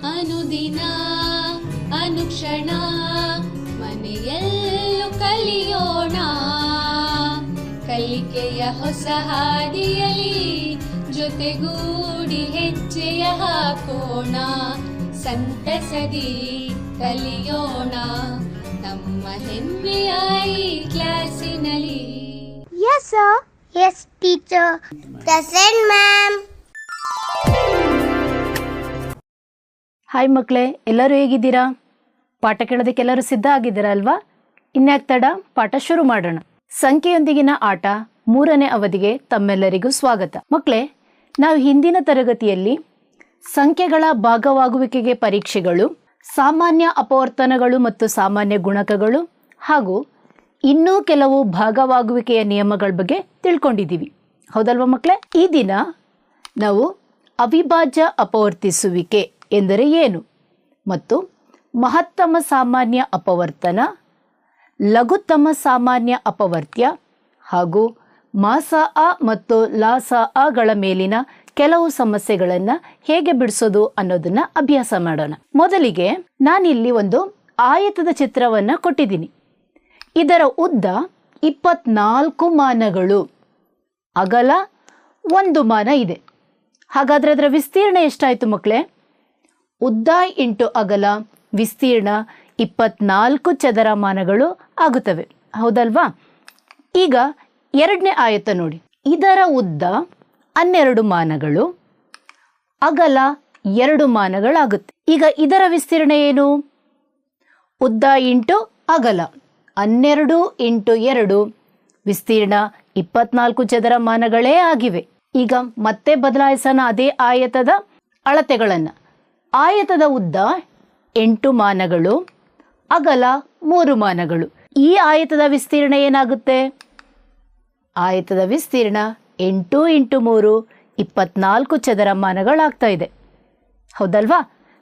ಅನುದಿನ ಅನುಕ್ಷಣ ಮನೆಯಲ್ಲೂ ಕಲಿಯೋಣ, ಕಲಿಕೆಯ ಹೊಸ ಹಾದಿಯಲಿ ಜೊತೆಗೂಡಿ ಹೆಜ್ಜೆಯ ಹಾಕೋಣ, ಸಂತಸದಿ ಕಲಿಯೋಣ ನಮ್ಮ ಹೆಮ್ಮೆಯ ಈ ಕ್ಲಾಸಿನಲ್ಲಿ. Yes sir. Yes teacher. Present ma'am. Hi ಮಕ್ಕಳೇ, ಎಲ್ಲರೂ ಹೇಗಿದ್ದೀರಾ? ಪಾಠ ಕೇಳೋದಕ್ಕೆ ಎಲ್ಲರೂ ಸಿದ್ಧ ಆಗಿದ್ದೀರಾ ಅಲ್ವಾ? ಇನ್ಯಾಕ್ ತಡ, ಪಾಠ ಶುರು ಮಾಡೋಣ. ಸಂಖ್ಯೆಯೊಂದಿಗಿನ ಆಟ 3ನೇ ಅವಧಿಗೆ ತಮ್ಮೆಲ್ಲರಿಗೂ ಸ್ವಾಗತ. ಮಕ್ಕಳೇ, ನಾವು ಹಿಂದಿನ ತರಗತಿಯಲ್ಲಿ ಸಂಖ್ಯೆಗಳ ಭಾಗವಾಗುವಿಕೆಗೆ ಪರೀಕ್ಷೆಗಳು, ಸಾಮಾನ್ಯ ಅಪವರ್ತನಗಳು ಮತ್ತು ಸಾಮಾನ್ಯ ಗುಣಕಗಳು ಹಾಗೂ ಇನ್ನೂ ಕೆಲವು ಭಾಗವಾಗುವಿಕೆಯ ನಿಯಮಗಳ ಬಗ್ಗೆ ತಿಳ್ಕೊಂಡಿದ್ದೀವಿ, ಹೌದಲ್ವಾ ಮಕ್ಕಳೇ? ಈ ದಿನ ನಾವು ಅವಿಭಾಜ್ಯ ಅಪವರ್ತಿಸುವಿಕೆ ಎಂದರೆ ಏನು ಮತ್ತು ಮಹತ್ತಮ ಸಾಮಾನ್ಯ ಅಪವರ್ತನ, ಲಘುತ್ತಮ ಸಾಮಾನ್ಯ ಅಪವರ್ತ್ಯ ಹಾಗೂ ಮಾಸ ಅ ಮತ್ತು ಲಾಸ ಅಗಳ ಮೇಲಿನ ಕೆಲವು ಸಮಸ್ಯೆಗಳನ್ನು ಹೇಗೆ ಬಿಡಿಸೋದು ಅನ್ನೋದನ್ನ ಅಭ್ಯಾಸ ಮಾಡೋಣ. ಮೊದಲಿಗೆ ನಾನಿಲ್ಲಿ ಒಂದು ಆಯತದ ಚಿತ್ರವನ್ನು ಕೊಟ್ಟಿದ್ದೀನಿ. ಇದರ ಉದ್ದ 24 ಮಾನಗಳು, ಅಗಲ 1 ಮಾನ ಇದೆ. ಹಾಗಾದರೆ ಅದರ ವಿಸ್ತೀರ್ಣ ಎಷ್ಟಾಯಿತು ಮಕ್ಕಳೇ? ಉದ್ದ ಇಂಟು ಅಗಲ ವಿಸ್ತೀರ್ಣ 24 ಚದರ ಮಾನಗಳು ಆಗುತ್ತವೆ, ಹೌದಲ್ವಾ? ಈಗ 2ನೇ ಆಯತ ನೋಡಿ. ಇದರ ಉದ್ದ 12 ಮಾನಗಳು, ಅಗಲ 2 ಮಾನಗಳಾಗುತ್ತೆ. ಈಗ ಇದರ ವಿಸ್ತೀರ್ಣ ಏನು? ಉದ್ದ ಇಂಟು ಅಗಲ 12 ಇಂಟು 2 ವಿಸ್ತೀರ್ಣ 24 ಚದರ ಮಾನಗಳೇ ಆಗಿವೆ. ಈಗ ಮತ್ತೆ ಬದಲಾಯಿಸೋಣ ಅದೇ ಆಯತದ ಅಳತೆಗಳನ್ನು. ಆಯತದ ಉದ್ದ 8 ಮಾನಗಳು, ಅಗಲ 3 ಮಾನಗಳು. ಈ ಆಯತದ ವಿಸ್ತೀರ್ಣ ಏನಾಗುತ್ತೆ? ಆಯತದ ವಿಸ್ತೀರ್ಣ 8 ಇಂಟು 3 24 ಚದರ ಮಾನಗಳಾಗ್ತಾ ಇದೆ, ಹೌದಲ್ವಾ?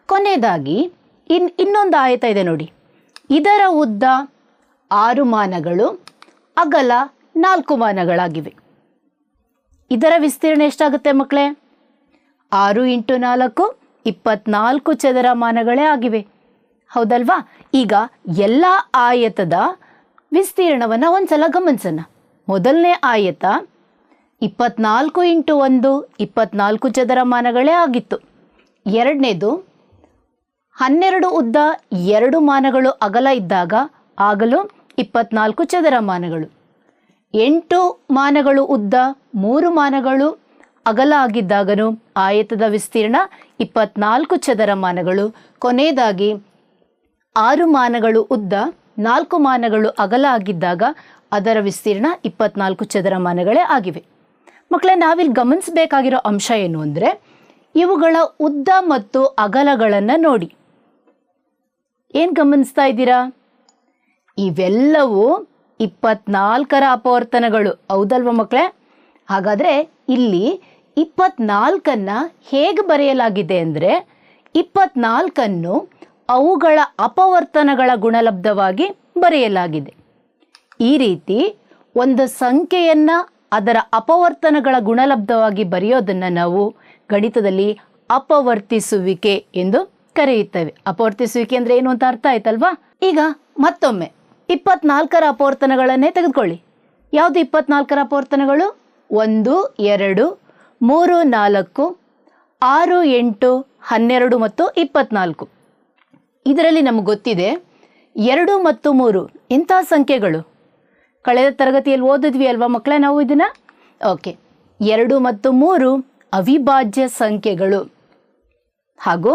ಕೊನೆಯದಾಗಿ ಇನ್ನೊಂದು ಆಯತ ಇದೆ ನೋಡಿ. ಇದರ ಉದ್ದ 6 ಮಾನಗಳು, ಅಗಲ 4 ಮಾನಗಳಾಗಿವೆ. ಇದರ ವಿಸ್ತೀರ್ಣ ಎಷ್ಟಾಗುತ್ತೆ ಮಕ್ಕಳೇ? 6 ಇಂಟು 4 24 ಚದರ ಮಾನಗಳೇ ಆಗಿವೆ, ಹೌದಲ್ವಾ? ಈಗ ಎಲ್ಲ ಆಯತದ ವಿಸ್ತೀರ್ಣವನ್ನು ಒಂದ್ಸಲ ಗಮನಿಸೋಣ. ಮೊದಲನೇ ಆಯತ 24 ಇಂಟು 1 24 ಚದರ ಮಾನಗಳೇ ಆಗಿತ್ತು. ಎರಡನೇದು 12 ಉದ್ದ 2 ಮಾನಗಳು ಅಗಲ ಇದ್ದಾಗ ಆಗಲೂ 24 ಚದರ ಮಾನಗಳು. 8 ಮಾನಗಳು ಉದ್ದ 3 ಮಾನಗಳು ಅಗಲ ಆಗಿದ್ದಾಗನೂ ಆಯತದ ವಿಸ್ತೀರ್ಣ 24 ಚದರ ಮಾನಗಳು. ಕೊನೆಯದಾಗಿ 6 ಮಾನಗಳು ಉದ್ದ 4 ಮಾನಗಳು ಅಗಲ ಆಗಿದ್ದಾಗ ಅದರ ವಿಸ್ತೀರ್ಣ 24 ಚದರ ಮಾನಗಳೇ ಆಗಿವೆ. ಮಕ್ಕಳೇ, ನಾವಿಲ್ಲಿ ಗಮನಿಸಬೇಕಾಗಿರೋ ಅಂಶ ಏನು ಅಂದರೆ, ಇವುಗಳ ಉದ್ದ ಮತ್ತು ಅಗಲಗಳನ್ನು ನೋಡಿ. ಏನು ಗಮನಿಸ್ತಾ ಇದ್ದೀರಾ? ಇವೆಲ್ಲವೂ 24ರ ಅಪವರ್ತನಗಳು, ಹೌದಲ್ವ ಮಕ್ಕಳೇ? ಹಾಗಾದರೆ ಇಲ್ಲಿ 24ಅನ್ನು ಹೇಗೆ ಬರೆಯಲಾಗಿದೆ ಅಂದರೆ, 24ಅನ್ನು ಅವುಗಳ ಅಪವರ್ತನಗಳ ಗುಣಲಬ್ಧವಾಗಿ ಬರೆಯಲಾಗಿದೆ. ಈ ರೀತಿ ಒಂದು ಸಂಖ್ಯೆಯನ್ನು ಅದರ ಅಪವರ್ತನಗಳ ಗುಣಲಬ್ಧವಾಗಿ ಬರೆಯೋದನ್ನು ನಾವು ಗಣಿತದಲ್ಲಿ ಅಪವರ್ತಿಸುವಿಕೆ ಎಂದು ಕರೆಯುತ್ತೇವೆ. ಅಪವರ್ತಿಸುವಿಕೆ ಅಂದರೆ ಏನು ಅಂತ ಅರ್ಥ ಆಯ್ತಲ್ವಾ? ಈಗ ಮತ್ತೊಮ್ಮೆ 24ರ ಅಪವರ್ತನಗಳನ್ನೇ ತೆಗೆದುಕೊಳ್ಳಿ. ಯಾವುದು 24ರ ಅಪವರ್ತನಗಳು? 1, 2, 3, 4, 6, 8, 12 ಮತ್ತು 24. ಇದರಲ್ಲಿ ನಮಗೆ ಗೊತ್ತಿದೆ 2 ಮತ್ತು 3 ಇಂತಹ ಸಂಖ್ಯೆಗಳು. ಕಳೆದ ತರಗತಿಯಲ್ಲಿ ಓದಿದ್ವಿ ಅಲ್ವಾ ಮಕ್ಕಳೇ ನಾವು ಇದನ್ನು? ಓಕೆ, 2 ಮತ್ತು 3 ಅವಿಭಾಜ್ಯ ಸಂಖ್ಯೆಗಳು ಹಾಗೂ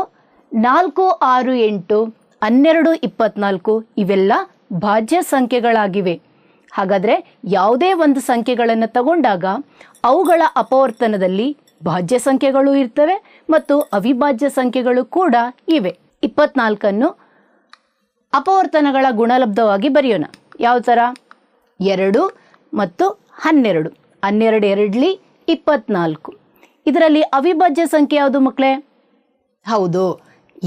4, 6, 8, 12, 24 ಇವೆಲ್ಲ ಭಾಜ್ಯ ಸಂಖ್ಯೆಗಳಾಗಿವೆ. ಹಾಗಾದರೆ ಯಾವುದೇ ಒಂದು ಸಂಖ್ಯೆಗಳನ್ನು ತಗೊಂಡಾಗ ಅವುಗಳ ಅಪವರ್ತನದಲ್ಲಿ ಭಾಜ್ಯ ಸಂಖ್ಯೆಗಳು ಇರ್ತವೆ ಮತ್ತು ಅವಿಭಾಜ್ಯ ಸಂಖ್ಯೆಗಳು ಕೂಡ ಇವೆ. 24ಅನ್ನು ಅಪವರ್ತನಗಳ ಗುಣಲಬ್ಧವಾಗಿ ಬರೆಯೋಣ. ಯಾವ ಥರ? 2 ಮತ್ತು 12. 12 ಎರಡ್ಲಿ 24. ಇದರಲ್ಲಿ ಅವಿಭಾಜ್ಯ ಸಂಖ್ಯೆ ಯಾವುದು ಮಕ್ಕಳೇ? ಹೌದು,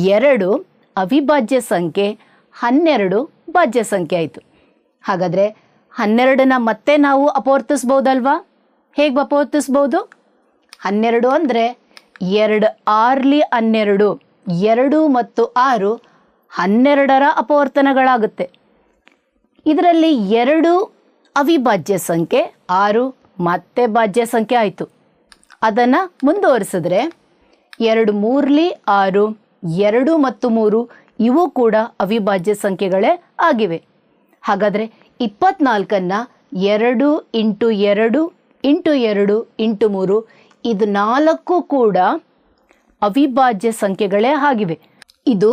2 ಅವಿಭಾಜ್ಯ ಸಂಖ್ಯೆ, 12 ಭಾಜ್ಯ ಸಂಖ್ಯೆ ಆಯಿತು. ಹಾಗಾದರೆ 12ನ ಮತ್ತೆ ನಾವು ಅಪವರ್ತಿಸ್ಬೋದಲ್ವಾ? ಹೇಗೆ ಅಪವರ್ತಿಸ್ಬೋದು? 12 ಅಂದರೆ 2 6ಲಿ 12 2 ಮತ್ತು 6 12ರ ಅಪವರ್ತನಗಳಾಗುತ್ತೆ. ಇದರಲ್ಲಿ 2 ಅವಿಭಾಜ್ಯ ಸಂಖ್ಯೆ, 6 ಮತ್ತೆ ಭಾಜ್ಯ ಸಂಖ್ಯೆ ಆಯಿತು. ಅದನ್ನು ಮುಂದುವರಿಸಿದ್ರೆ 2 ಮೂರ್ಲಿ 6, 2 ಮತ್ತು 3 ಇವು ಕೂಡ ಅವಿಭಾಜ್ಯ ಸಂಖ್ಯೆಗಳೇ ಆಗಿವೆ. ಹಾಗಾದರೆ 24ನ್ನು 2 ಇಂಟು 2 ಇಂಟು 2 ಇಂಟು 3 ಇದು 4 ಕೂಡ ಅವಿಭಾಜ್ಯ ಸಂಖ್ಯೆಗಳೇ ಆಗಿವೆ. ಇದು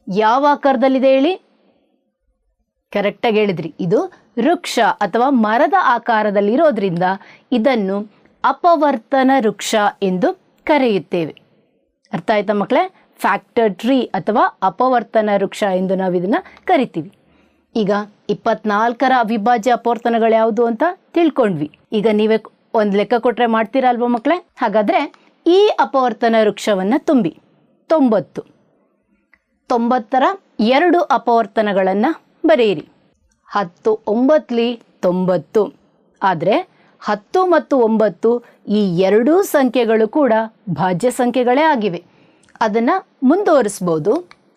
ಯಾವ ಆಕಾರದಲ್ಲಿದೆ ಹೇಳಿ? ಕರೆಕ್ಟಾಗಿ ಹೇಳಿದ್ರಿ, ಇದು ವೃಕ್ಷ ಅಥವಾ ಮರದ ಆಕಾರದಲ್ಲಿರೋದ್ರಿಂದ ಇದನ್ನು ಅಪವರ್ತನ ವೃಕ್ಷ ಎಂದು ಕರೆಯುತ್ತೇವೆ. ಅರ್ಥ ಆಯ್ತಾ ಮಕ್ಕಳೇ? ಫ್ಯಾಕ್ಟರ್ ಟ್ರೀ ಅಥವಾ ಅಪವರ್ತನ ವೃಕ್ಷ ಎಂದು ನಾವು ಇದನ್ನು ಕರಿತೀವಿ. ಈಗ 24ರ ಅವಿಭಾಜ್ಯ ಅಪವರ್ತನಗಳು ಯಾವುದು ಅಂತ ತಿಳ್ಕೊಂಡ್ವಿ. ಈಗ ನೀವೇ ಒಂದು ಲೆಕ್ಕ ಕೊಟ್ಟರೆ ಮಾಡ್ತೀರಾ ಅಲ್ವಾ ಮಕ್ಕಳೇ? ಹಾಗಾದರೆ ಈ ಅಪವರ್ತನ ವೃಕ್ಷವನ್ನು ತುಂಬಿ 90. 90ರ 2 ಅಪವರ್ತನಗಳನ್ನು ಬರೆಯಿರಿ. 10 9ಲಿ 90. ಆದರೆ 10 ಮತ್ತು 9 ಈ ಎರಡೂ ಸಂಖ್ಯೆಗಳು ಕೂಡ ಭಾಜ್ಯ ಸಂಖ್ಯೆಗಳೇ ಆಗಿವೆ. ಅದನ್ನು ಮುಂದುವರಿಸ್ಬೋದು.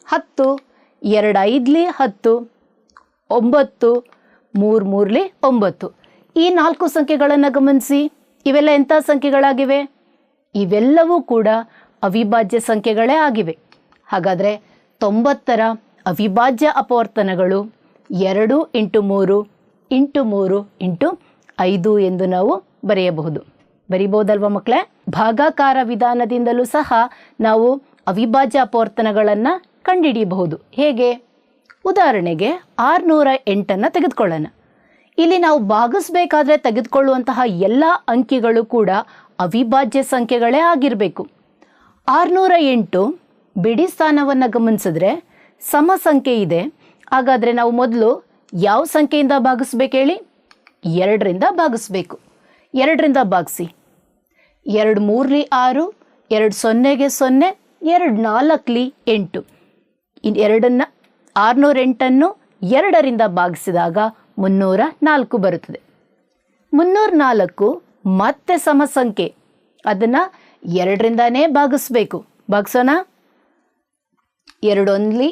10 2 5ಲಿ 10, 9 3 3ಲಿ 9. ಈ 4 ಸಂಖ್ಯೆಗಳನ್ನು ಗಮನಿಸಿ. ಇವೆಲ್ಲ ಎಂಥ ಸಂಖ್ಯೆಗಳಾಗಿವೆ? ಇವೆಲ್ಲವೂ ಕೂಡ ಅವಿಭಾಜ್ಯ ಸಂಖ್ಯೆಗಳೇ ಆಗಿವೆ. ಹಾಗಾದರೆ 90ರ ಅವಿಭಾಜ್ಯ ಅಪವರ್ತನಗಳು 2 ಇಂಟು 3 ಇಂಟು 3 ಇಂಟು 5 ಎಂದು ನಾವು ಬರೆಯಬಹುದು. ಬರಿಬಹುದಲ್ವ ಮಕ್ಕಳೇ? ಭಾಗಾಕಾರ ವಿಧಾನದಿಂದಲೂ ಸಹ ನಾವು ಅವಿಭಾಜ್ಯ ಅಪವರ್ತನಗಳನ್ನು ಕಂಡುಹಿಡಿಯಬಹುದು. ಹೇಗೆ? ಉದಾಹರಣೆಗೆ 608 ತೆಗೆದುಕೊಳ್ಳೋಣ. ಇಲ್ಲಿ ನಾವು ಭಾಗಿಸಬೇಕಾದ್ರೆ ತೆಗೆದುಕೊಳ್ಳುವಂತಹ ಎಲ್ಲ ಅಂಕಿಗಳು ಕೂಡ ಅವಿಭಾಜ್ಯ ಸಂಖ್ಯೆಗಳೇ ಆಗಿರಬೇಕು. 608 ಬಿಡಿ ಸ್ಥಾನವನ್ನು ಗಮನಿಸಿದ್ರೆ ಸಮ ಸಂಖ್ಯೆ ಇದೆ. ಹಾಗಾದರೆ ನಾವು ಮೊದಲು ಯಾವ ಸಂಖ್ಯೆಯಿಂದ ಭಾಗಿಸ್ಬೇಕು ಹೇಳಿ? 2ರಿಂದ ಭಾಗಿಸ್ಬೇಕು. 2ರಿಂದ ಭಾಗಿಸಿ. 2 3ಲಿ 6, 2 0ಗೆ 0, 2 4ಲಿ 8. ಇನ್ನು 608 2ರಿಂದ ಭಾಗಿಸಿದಾಗ 304 ಬರುತ್ತದೆ. 304 ಮತ್ತೆ ಸಮ ಸಂಖ್ಯೆ. ಅದನ್ನು 2ರಿಂದಾನೇ ಭಾಗಿಸ್ಬೇಕು. ಭಾಗಿಸೋಣ. 2 1ಲಿ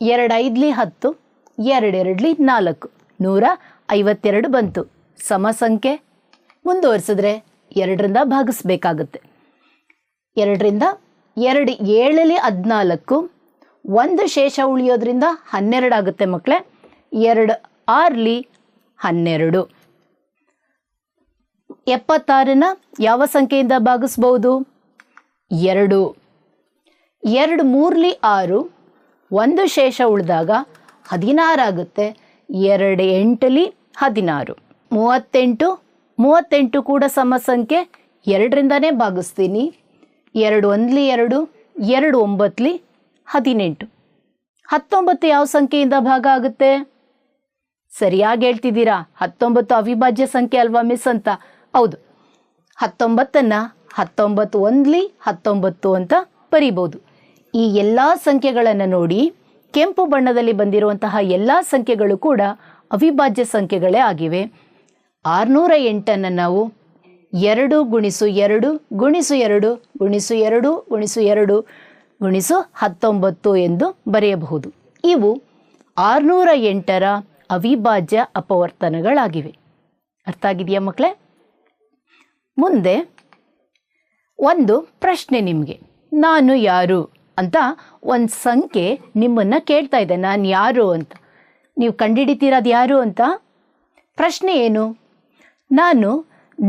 2 5ಲಿ 10, 2 2ಲಿ 4, 152 ಬಂತು. ಸಮ ಸಂಖ್ಯೆ. ಮುಂದುವರಿಸಿದ್ರೆ 2ರಿಂದ ಭಾಗಿಸ್ಬೇಕಾಗುತ್ತೆ. 2ರಿಂದ 2 7ಲಿ 14, 1 ಶೇಷ ಉಳಿಯೋದ್ರಿಂದ 12 ಆಗುತ್ತೆ ಮಕ್ಕಳೇ. 2 6ಲಿ 12. 76ನ ಯಾವ ಸಂಖ್ಯೆಯಿಂದ ಭಾಗಿಸ್ಬೋದು? 2. 2 3ಲಿ 6, 1 ಶೇಷ ಉಳಿದಾಗ 16 ಆಗುತ್ತೆ. 2 8ಲಿ 16. 38 ಕೂಡ ಸಮ ಸಂಖ್ಯೆ. 2ರಿಂದನೇ ಭಾಗಿಸ್ತೀನಿ. 2 1ಲಿ 2, 2 9ಲಿ 18. 19 ಯಾವ ಸಂಖ್ಯೆಯಿಂದ ಭಾಗ ಆಗುತ್ತೆ? ಸರಿಯಾಗಿ ಹೇಳ್ತಿದ್ದೀರಾ. 19 ಅವಿಭಾಜ್ಯ ಸಂಖ್ಯೆ ಅಲ್ವಾ ಮಿಸ್ ಅಂತ? ಹೌದು. 19ನ್ನು 19 1ಲಿ 19 ಅಂತ ಬರೀಬಹುದು. ಈ ಎಲ್ಲ ಸಂಖ್ಯೆಗಳನ್ನು ನೋಡಿ, ಕೆಂಪು ಬಣ್ಣದಲ್ಲಿ ಬಂದಿರುವಂತಹ ಎಲ್ಲ ಸಂಖ್ಯೆಗಳು ಕೂಡ ಅವಿಭಾಜ್ಯ ಸಂಖ್ಯೆಗಳೇ ಆಗಿವೆ. 608 ನಾವು 2 ಗುಣಿಸು 2 ಗುಣಿಸು 2 ಗುಣಿಸು 2 ಗುಣಿಸು 2 ಗುಣಿಸು 19 ಎಂದು ಬರೆಯಬಹುದು. ಇವು 608ರ ಅವಿಭಾಜ್ಯ ಅಪವರ್ತನಗಳಾಗಿವೆ. ಅರ್ಥ ಆಗಿದೆಯಾ ಮಕ್ಕಳೇ? ಮುಂದೆ ಒಂದು ಪ್ರಶ್ನೆ ನಿಮಗೆ. ನಾನು ಯಾರು ಅಂತ ಒಂದು ಸಂಖ್ಯೆ ನಿಮ್ಮನ್ನು ಕೇಳ್ತಾ ಇದೆ. ನಾನು ಯಾರು ಅಂತ ನೀವು ಕಂಡುಹಿಡಿತೀರದು ಯಾರು ಅಂತ? ಪ್ರಶ್ನೆ ಏನು? ನಾನು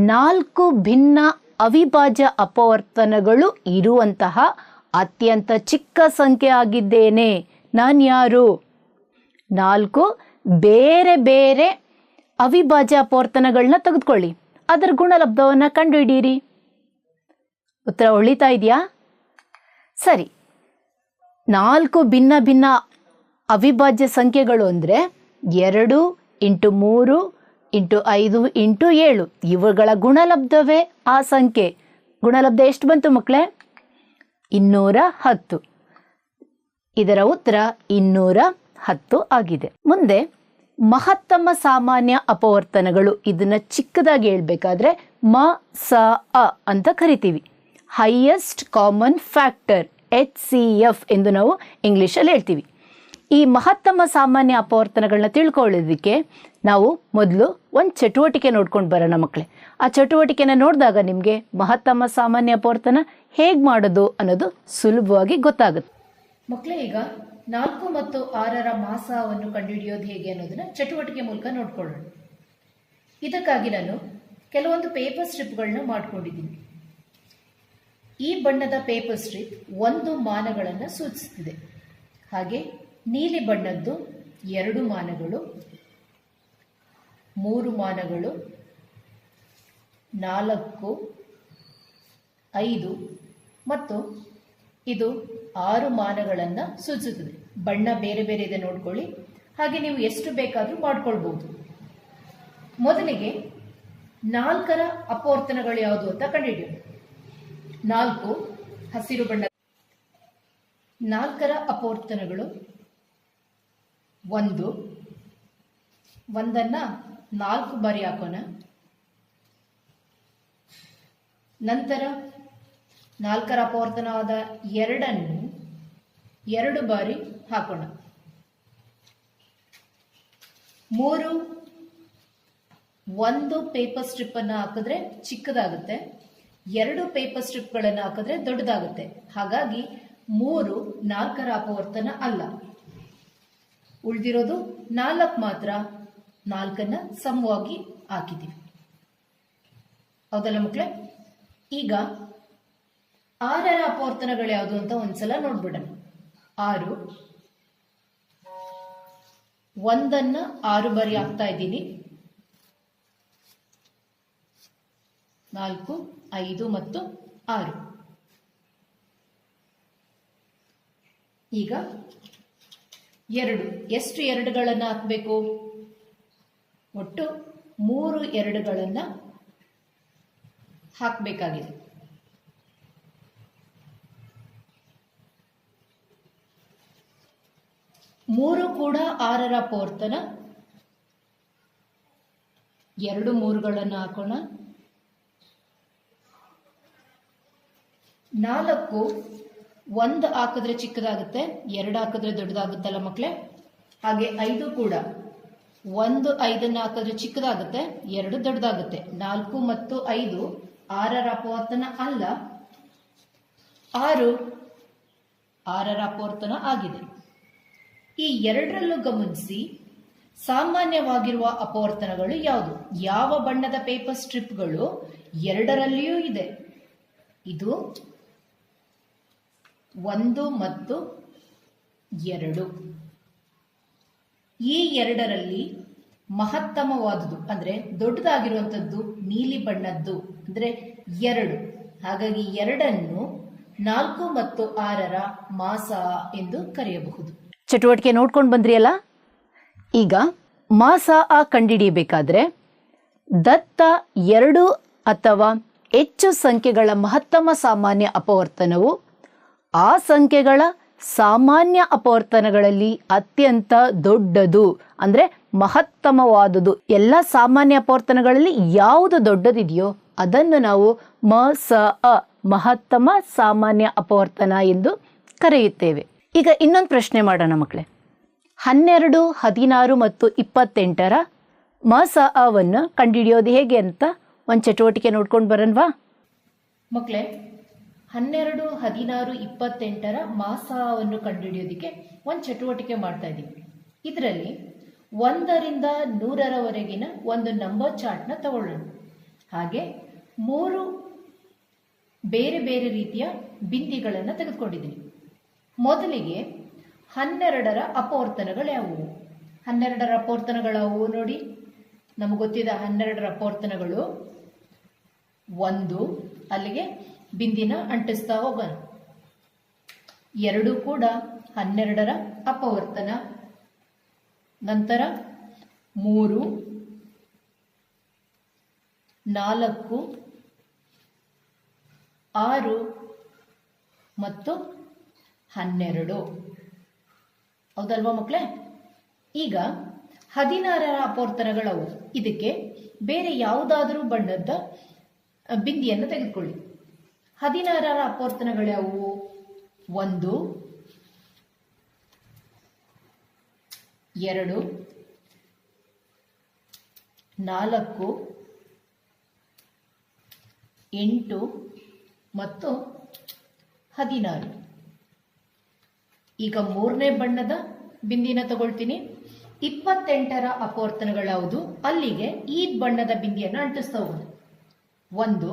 4 ಭಿನ್ನ ಅವಿಭಾಜ್ಯ ಅಪವರ್ತನಗಳು ಇರುವಂತಹ ಅತ್ಯಂತ ಚಿಕ್ಕ ಸಂಖ್ಯೆ ಆಗಿದ್ದೇನೆ. ನಾನು ಯಾರು? 4 ಬೇರೆ ಬೇರೆ ಅವಿಭಾಜ್ಯ ಅಪವರ್ತನಗಳನ್ನ ತೆಗೆದುಕೊಳ್ಳಿ. ಅದರ ಗುಣಲಬ್ಧವನ್ನು ಕಂಡುಹಿಡಿಯಿರಿ. ಉತ್ತರ ಹೊಳಿತಾ ಇದೆಯಾ? ಸರಿ. 4 ಭಿನ್ನ ಭಿನ್ನ ಅವಿಭಾಜ್ಯ ಸಂಖ್ಯೆಗಳು ಅಂದರೆ 2 ಇಂಟು 3 ಇಂಟು 5 ಇಂಟು 7. ಇವುಗಳ ಗುಣಲಬ್ಧವೇ ಆ ಸಂಖ್ಯೆ. ಗುಣಲಬ್ಧ ಎಷ್ಟು ಬಂತು ಮಕ್ಕಳೇ? 210. ಇದರ ಉತ್ತರ 210 ಆಗಿದೆ. ಮುಂದೆ ಮಹತ್ತಮ ಸಾಮಾನ್ಯ ಅಪವರ್ತನಗಳು. ಇದನ್ನು ಚಿಕ್ಕದಾಗಿ ಹೇಳ್ಬೇಕಾದ್ರೆ ಮ ಸ ಅ ಅಂತ ಕರಿತೀವಿ. ಹೈಯೆಸ್ಟ್ ಕಾಮನ್ ಫ್ಯಾಕ್ಟರ್ HCF ಎಂದು ನಾವು ಇಂಗ್ಲೀಷಲ್ಲಿ ಹೇಳ್ತೀವಿ. ಈ ಮಹತ್ತಮ ಸಾಮಾನ್ಯ ಅಪವರ್ತನಗಳನ್ನ ತಿಳ್ಕೊಳ್ಳೋದಕ್ಕೆ ನಾವು ಮೊದಲು ಒಂದು ಚಟುವಟಿಕೆ ನೋಡ್ಕೊಂಡು ಬರೋಣ ಮಕ್ಕಳೇ. ಆ ಚಟುವಟಿಕೆನ ನೋಡಿದಾಗ ನಿಮಗೆ ಮಹತ್ತಮ ಸಾಮಾನ್ಯ ಅಪವರ್ತನ ಹೇಗೆ ಮಾಡೋದು ಅನ್ನೋದು ಸುಲಭವಾಗಿ ಗೊತ್ತಾಗುತ್ತೆ. ಮಕ್ಕಳೇ, ಈಗ 4 ಮತ್ತು 6ರ ಮಾಸವನ್ನು ಕಂಡುಹಿಡಿಯೋದು ಹೇಗೆ ಅನ್ನೋದನ್ನ ಚಟುವಟಿಕೆ ಮೂಲಕ ನೋಡ್ಕೊಳ್ಳೋಣ. ಇದಕ್ಕಾಗಿ ನಾನು ಕೆಲವೊಂದು ಪೇಪರ್ ಸ್ಟ್ರಿಪ್ಗಳನ್ನ ಮಾಡ್ಕೊಂಡಿದ್ದೀನಿ. ಈ ಬಣ್ಣದ ಪೇಪರ್ ಸ್ಟ್ರಿಪ್ 1 ಮಾನಗಳನ್ನು ಸೂಚಿಸುತ್ತಿದೆ. ಹಾಗೆ ನೀಲಿ ಬಣ್ಣದ್ದು 2 ಮಾನಗಳು, 3 ಮಾನಗಳು, 4, 5 ಮತ್ತು ಇದು 6 ಮಾನಗಳನ್ನು ಸೂಚಿಸುತ್ತದೆ. ಬಣ್ಣ ಬೇರೆ ಬೇರೆ ಇದೆ ನೋಡ್ಕೊಳ್ಳಿ. ಹಾಗೆ ನೀವು ಎಷ್ಟು ಬೇಕಾದರೂ ಮಾಡ್ಕೊಳ್ಬಹುದು. ಮೊದಲಿಗೆ 4ರ ಅಪವರ್ತನಗಳು ಯಾವುದು ಅಂತ ಕಂಡುಹಿಡಿಯೋಣ. 4 ಹಸಿರು ಬಣ್ಣ. 4ರ ಅಪವರ್ತನಗಳು 1. 1ನ್ನು 4 ಬಾರಿ ಹಾಕೋಣ. ನಂತರ 4ರ ಅಪವರ್ತನವಾದ 2ನ್ನು 2 ಬಾರಿ ಹಾಕೋಣ. 3 1 ಪೇಪರ್ ಸ್ಟ್ರಿಪ್ ಅನ್ನು ಹಾಕಿದ್ರೆ ಚಿಕ್ಕದಾಗುತ್ತೆ, 2 ಪೇಪರ್ ಸ್ಟ್ರಿಪ್ಗಳನ್ನು ಹಾಕಿದ್ರೆ ದೊಡ್ಡದಾಗುತ್ತೆ. ಹಾಗಾಗಿ 3 4ರ ಅಪವರ್ತನ ಅಲ್ಲ. ಉಳಿದಿರೋದು 4 ಮಾತ್ರ. 4ನ್ನ ಸಮವಾಗಿ ಹಾಕಿದ್ದೀವಿ. ಹೌದಲ್ಲ ಮಕ್ಕಳೇ? ಈಗ 6ರ ಅಪವರ್ತನಗಳು ಯಾವುದು ಅಂತ ಒಂದ್ಸಲ ನೋಡ್ಬಿಡೋಣ. 6 1ನ್ನು 6 ಬಾರಿ ಹಾಕ್ತಾ ಇದ್ದೀನಿ. 4, 5 ಮತ್ತು 6. ಈಗ 2. ಎಷ್ಟು 2ಗಳನ್ನು ಹಾಕಬೇಕು? ಒಟ್ಟು 3 2ಗಳನ್ನು ಹಾಕಬೇಕಾಗಿದೆ. 3 ಕೂಡ 6ರ ಅಪವರ್ತನ. 2 3ಗಳನ್ನು ಹಾಕೋಣ. 4 1 ಹಾಕಿದ್ರೆ ಚಿಕ್ಕದಾಗುತ್ತೆ, 2 ಹಾಕಿದ್ರೆ ದೊಡ್ಡದಾಗುತ್ತಲ್ಲ ಮಕ್ಕಳೇ? ಹಾಗೆ 5 ಕೂಡ 1 5ನ್ನು ಹಾಕಿದ್ರೆ ಚಿಕ್ಕದಾಗುತ್ತೆ, 2 ದೊಡ್ಡದಾಗುತ್ತೆ. 4 ಮತ್ತು 5 6ರ ಅಪವರ್ತನ ಅಲ್ಲ. 6 6ರ ಅಪವರ್ತನ ಆಗಿದೆ. ಈ 2ರಲ್ಲೂ ಗಮನಿಸಿ, ಸಾಮಾನ್ಯವಾಗಿರುವ ಅಪವರ್ತನಗಳು ಯಾವುದು? ಯಾವ ಬಣ್ಣದ ಪೇಪರ್ ಸ್ಟ್ರಿಪ್ಗಳು 2ರಲ್ಲಿಯೂ ಇದೆ? ಇದು 1 ಮತ್ತು 2. ಈ 2ರಲ್ಲಿ ಮಹತ್ತಮವಾದುದು ಅಂದ್ರೆ ದೊಡ್ಡದಾಗಿರುವಂಥದ್ದು ನೀಲಿ ಬಣ್ಣದ್ದು ಅಂದ್ರೆ 2. ಹಾಗಾಗಿ 2ನ್ನು 4 ಮತ್ತು 6ರ ಮಾಸ ಎಂದು ಕರೆಯಬಹುದು. ಚಟುವಟಿಕೆ ನೋಡ್ಕೊಂಡು ಬಂದ್ರಿ ಅಲ್ಲ? ಈಗ ಮಾಸ ಕಂಡುಹಿಡಿಯಬೇಕಾದ್ರೆ ದತ್ತ 2 ಅಥವಾ ಹೆಚ್ಚು ಸಂಖ್ಯೆಗಳ ಮಹತ್ತಮ ಸಾಮಾನ್ಯ ಅಪವರ್ತನವು ಆ ಸಂಖ್ಯೆಗಳ ಸಾಮಾನ್ಯ ಅಪವರ್ತನಗಳಲ್ಲಿ ಅತ್ಯಂತ ದೊಡ್ಡದು ಅಂದ್ರೆ ಮಹತ್ತಮವಾದುದು. ಎಲ್ಲ ಸಾಮಾನ್ಯ ಅಪವರ್ತನಗಳಲ್ಲಿ ಯಾವುದು ದೊಡ್ಡದಿದೆಯೋ ಅದನ್ನು ನಾವು ಮಹತ್ತಮ ಸಾಮಾನ್ಯ ಅಪವರ್ತನ ಎಂದು ಕರೆಯುತ್ತೇವೆ. ಈಗ ಇನ್ನೊಂದು ಪ್ರಶ್ನೆ ಮಾಡೋಣ ಮಕ್ಕಳೇ. 12, 16 ಮತ್ತು 28ರ ಮಸವನ್ನು ಕಂಡುಹಿಡಿಯೋದು ಹೇಗೆ ಅಂತ ಒಂದು ಚಟುವಟಿಕೆ ನೋಡ್ಕೊಂಡು ಬರೋಣವಾ ಮಕ್ಕಳೇ? 12, 16, 28ರ ಮಾಸವನ್ನು ಕಂಡುಹಿಡಿಯೋದಕ್ಕೆ ಒಂದು ಚಟುವಟಿಕೆ ಮಾಡ್ತಾ ಇದ್ದೀವಿ. ಇದರಲ್ಲಿ 1ರಿಂದ 100ರವರೆಗಿನ ಒಂದು ನಂಬರ್ ಚಾರ್ಟ್ನ ತಗೊಳ್ಳೋಣ. ಹಾಗೆ 3 ಬೇರೆ ಬೇರೆ ರೀತಿಯ ಬಿಂದಿಗಳನ್ನು ತೆಗೆದುಕೊಂಡಿದ್ದೀನಿ. ಮೊದಲಿಗೆ 12ರ ಅಪವರ್ತನಗಳು ಯಾವುವು? 12ರ ಅಪವರ್ತನಗಳಾವುವು ನೋಡಿ. ನಮಗೆ ಗೊತ್ತಿದೆ 12ರ ಅಪವರ್ತನಗಳು 1, ಅಲ್ಲಿಗೆ ಬಿಂದಿನ ಅಂಟಿಸ್ತಾ ಹೋಗೋಣ. 2 ಕೂಡ 12ರ ಅಪವರ್ತನ. ನಂತರ 3, 4, 6 ಮತ್ತು 12. ಹೌದಲ್ವಾ ಮಕ್ಕಳೇ? ಈಗ 16ರ ಅಪವರ್ತನಗಳವು. ಇದಕ್ಕೆ ಬೇರೆ ಯಾವುದಾದರೂ ಬಣ್ಣದ ಬಿಂದಿಯನ್ನು ತೆಗೆದುಕೊಳ್ಳಿ. 16ರ ಅಪವರ್ತನಗಳು ಯಾವುವು? 1 2 4 8 ಮತ್ತು 16. ಈಗ ಮೂರನೇ ಬಣ್ಣದ ಬಿಂದಿನ ತಗೊಳ್ತೀನಿ. 28ರ ಅಪವರ್ತನಗಳಾವುದು, ಅಲ್ಲಿಗೆ ಈ ಬಣ್ಣದ ಬಿಂದಿಯನ್ನು ಅಂಟಿಸ್ತಾ ಹೋಗೋದು. 1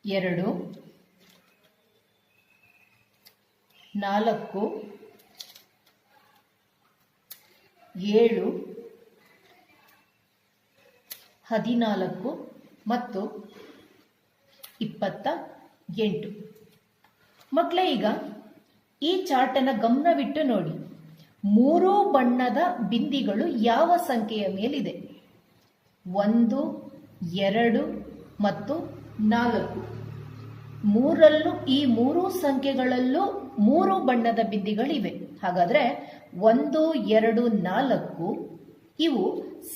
2 4 7 14 ಮತ್ತು 28. ಮಕ್ಕಳೇ, ಈಗ ಈ ಚಾರ್ಟ್ ಅನ್ನು ಗಮನವಿಟ್ಟು ನೋಡಿ. 3 ಬಣ್ಣದ ಬಿಂದಿಗಳು ಯಾವ ಸಂಖ್ಯೆಯ ಮೇಲಿದೆ? 1 2 ಮತ್ತು 4. ಮೂರಲ್ಲೂ, ಈ 3 ಸಂಖ್ಯೆಗಳಲ್ಲೂ 3 ಬಣ್ಣದ ಬಿಂದಿಗಳಿವೆ. ಹಾಗಾದ್ರೆ 1 2 4 ಇವು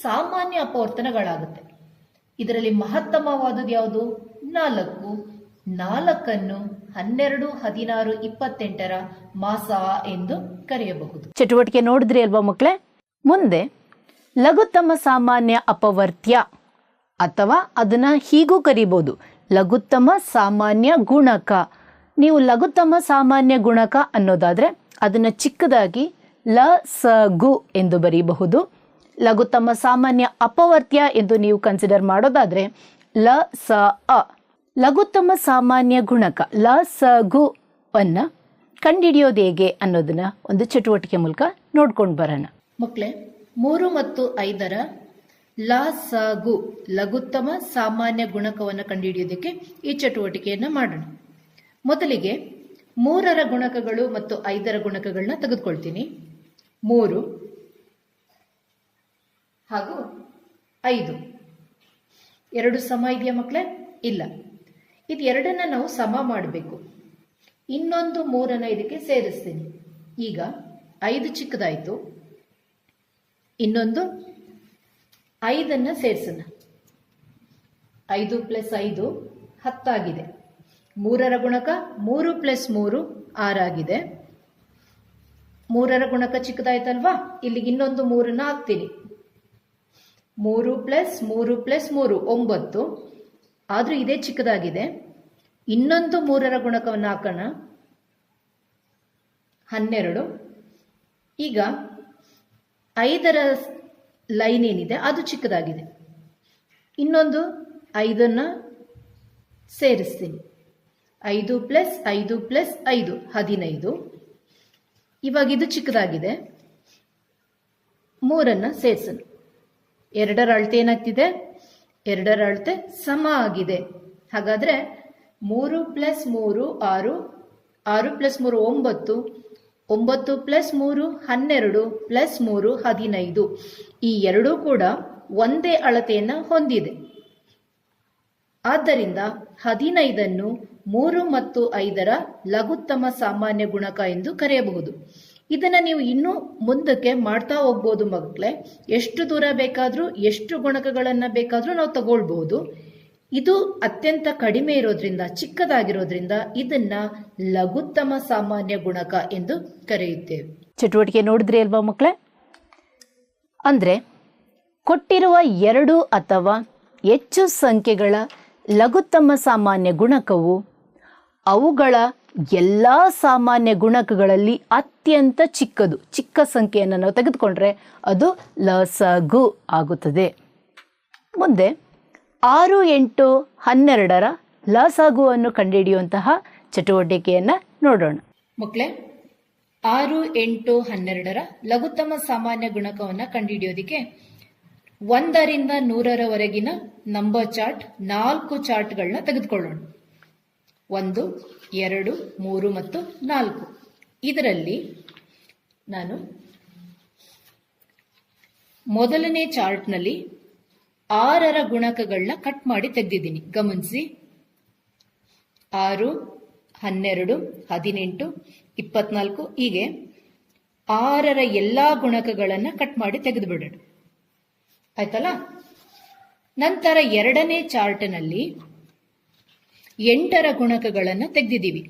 ಸಾಮಾನ್ಯ ಅಪವರ್ತನಗಳಾಗುತ್ತೆ. ಇದರಲ್ಲಿ ಮಹತ್ತಮವಾದದ್ದು ಯಾವುದು? 4. 4ಅನ್ನು 12, 16, 28ರ ಮಾಸ ಎಂದು ಕರೆಯಬಹುದು. ಚಟುವಟಿಕೆ ನೋಡಿದ್ರಿ ಅಲ್ವಾ ಮಕ್ಕಳೇ? ಮುಂದೆ ಲಘುತ್ತಮ ಸಾಮಾನ್ಯ ಅಪವರ್ತ್ಯ, ಅಥವಾ ಅದನ್ನ ಹೀಗೂ ಕರೀಬಹುದು, ಲಘುತ್ತಮ ಸಾಮಾನ್ಯ ಗುಣಕ. ನೀವು ಲಘುತ್ತಮ ಸಾಮಾನ್ಯ ಗುಣಕ ಅನ್ನೋದಾದ್ರೆ ಅದನ್ನ ಚಿಕ್ಕದಾಗಿ ಲ ಸ ಗು ಎಂದು ಬರೀಬಹುದು. ಲಘುತ್ತಮ ಸಾಮಾನ್ಯ ಅಪವರ್ತ್ಯ ಎಂದು ನೀವು ಕನ್ಸಿಡರ್ ಮಾಡೋದಾದ್ರೆ ಲ ಸ ಅ. ಲಘುತ್ತಮ ಸಾಮಾನ್ಯ ಗುಣಕ ಲ ಸ ಗು ಅನ್ನ ಕಂಡುಹಿಡಿಯೋದು ಹೇಗೆ ಅನ್ನೋದನ್ನ ಒಂದು ಚಟುವಟಿಕೆ ಮೂಲಕ ನೋಡ್ಕೊಂಡು ಬರೋಣ. ಮಕ್ಕಳೇ, 3 ಮತ್ತು 5ರ ಲ ಸ ಗು ಲಘುತ್ತಮ ಸಾಮಾನ್ಯ ಗುಣಕವನ್ನು ಕಂಡುಹಿಡಿಯೋದಕ್ಕೆ ಈ ಚಟುವಟಿಕೆಯನ್ನು ಮಾಡೋಣ. ಮೊದಲಿಗೆ 3ರ ಗುಣಕಗಳು ಮತ್ತು 5ರ ಗುಣಕಗಳನ್ನ ತೆಗೆದುಕೊಳ್ತೀನಿ. 3 ಹಾಗೂ 5 ಎರಡು ಸಮ ಇದೆಯಾ ಮಕ್ಕಳೇ? ಇಲ್ಲ. ಇದು ಎರಡನ್ನ ನಾವು ಸಮ ಮಾಡಬೇಕು. ಇನ್ನೊಂದು 3ಅನ್ನ ಇದಕ್ಕೆ ಸೇರಿಸ್ತೀನಿ. ಈಗ 5 ಚಿಕ್ಕದಾಯ್ತು, ಇನ್ನೊಂದು 5ಅನ್ನ ಸೇರಿಸೋಣ. 5 + 5 10 ಆಗಿದೆ. 3ರ ಗುಣಕ 3 + 3 6 ಆಗಿದೆ. 3ರ ಗುಣಕ ಚಿಕ್ಕದಾಯ್ತಲ್ವಾ? ಇಲ್ಲಿಗೆ ಇನ್ನೊಂದು 3ಅನ್ನ ಹಾಕ್ತೀನಿ. 3 + 3 + 3 9. ಆದ್ರೂ ಇದೇ ಚಿಕ್ಕದಾಗಿದೆ. ಇನ್ನೊಂದು 3ರ ಗುಣಕವನ್ನು ಹಾಕೋಣ. 12. ಈಗ 5ರ ಲೈನ್ ಏನಿದೆ ಅದು ಚಿಕ್ಕದಾಗಿದೆ. ಇನ್ನೊಂದು 5ಅನ್ನ ಸೇರಿಸ್ತೀನಿ. 5 + 5 + 5 15. ಇವಾಗ ಇದು ಚಿಕ್ಕದಾಗಿದೆ. 3ಅನ್ನ ಸೇರಿಸೋಣ. 2ರ ಅಳತೆ ಏನಾಗ್ತಿದೆ? 2ರ ಅಳತೆ ಸಮ ಆಗಿದೆ. ಹಾಗಾದ್ರೆ 3 + 3 6, 6 + 3 9, 9 + 3 12 + 3 15. ಈ ಎರಡೂ ಕೂಡ ಒಂದೇ ಅಳತೆಯನ್ನ ಹೊಂದಿದೆ. ಆದ್ದರಿಂದ 15ಅನ್ನು 3 ಮತ್ತು 5ರ ಲಘುತ್ತಮ ಸಾಮಾನ್ಯ ಗುಣಕ ಎಂದು ಕರೆಯಬಹುದು. ಇದನ್ನ ನೀವು ಇನ್ನೂ ಮುಂದಕ್ಕೆ ಮಾಡ್ತಾ ಹೋಗ್ಬೋದು ಮಕ್ಕಳೇ. ಎಷ್ಟು ದೂರ ಬೇಕಾದ್ರೂ, ಎಷ್ಟು ಗುಣಕಗಳನ್ನ ಬೇಕಾದ್ರೂ ನಾವು ತಗೊಳ್ಬಹುದು. ಇದು ಅತ್ಯಂತ ಕಡಿಮೆ ಇರೋದ್ರಿಂದ, ಚಿಕ್ಕದಾಗಿರೋದ್ರಿಂದ ಇದನ್ನ ಲಘುತ್ತಮ ಸಾಮಾನ್ಯ ಗುಣಕ ಎಂದು ಕರೆಯುತ್ತೇವೆ. ಚಟುವಟಿಕೆ ನೋಡಿದ್ರಿ ಅಲ್ವಾ ಮಕ್ಕಳೇ? ಅಂದ್ರೆ ಕೊಟ್ಟಿರುವ 2 ಅಥವಾ ಹೆಚ್ಚು ಸಂಖ್ಯೆಗಳ ಲಘುತ್ತಮ ಸಾಮಾನ್ಯ ಗುಣಕವು ಅವುಗಳ ಎಲ್ಲ ಸಾಮಾನ್ಯ ಗುಣಕಗಳಲ್ಲಿ ಅತ್ಯಂತ ಚಿಕ್ಕದು. ಚಿಕ್ಕ ಸಂಖ್ಯೆಯನ್ನು ನಾವು ತೆಗೆದುಕೊಂಡ್ರೆ ಅದು ಲ ಸ ಗು ಆಗುತ್ತದೆ. ಮುಂದೆ 6, 8, 12ರ ಲ ಸ ಗು ಅನ್ನು ಕಂಡುಹಿಡಿಯುವಂತಹ ಚಟುವಟಿಕೆಯನ್ನ ನೋಡೋಣ. ಮಕ್ಕಳೇ, 6, 8, 12ರ ಲಘುತ್ತಮ ಸಾಮಾನ್ಯ ಗುಣಕವನ್ನು ಕಂಡುಹಿಡಿಯೋದಕ್ಕೆ 1ರಿಂದ 100ರವರೆಗಿನ ನಂಬರ್ ಚಾರ್ಟ್ 4 ಚಾರ್ಟ್ಗಳನ್ನ ತೆಗೆದುಕೊಳ್ಳೋಣ. 1, 2, 3 ಮತ್ತು 4. ಇದರಲ್ಲಿ ನಾನು ಮೊದಲನೇ ಚಾರ್ಟ್ನಲ್ಲಿ 6ರ ಗುಣಕಗಳನ್ನ ಕಟ್ ಮಾಡಿ ತೆಗೆದಿದ್ದೀನಿ. ಗಮನಿಸಿ, 6, 12, 18, 24 ಹೀಗೆ 6ರ ಎಲ್ಲಾ ಗುಣಕಗಳನ್ನ ಕಟ್ ಮಾಡಿ ತೆಗೆದು ಬಿಡೋಣ. ಆಯ್ತಲ್ಲ? ನಂತರ ಎರಡನೇ ಚಾರ್ಟ್ನಲ್ಲಿ 8ರ ಗುಣಕಗಳನ್ನು ತೆಗೆದಿದ್ದೀವಿ.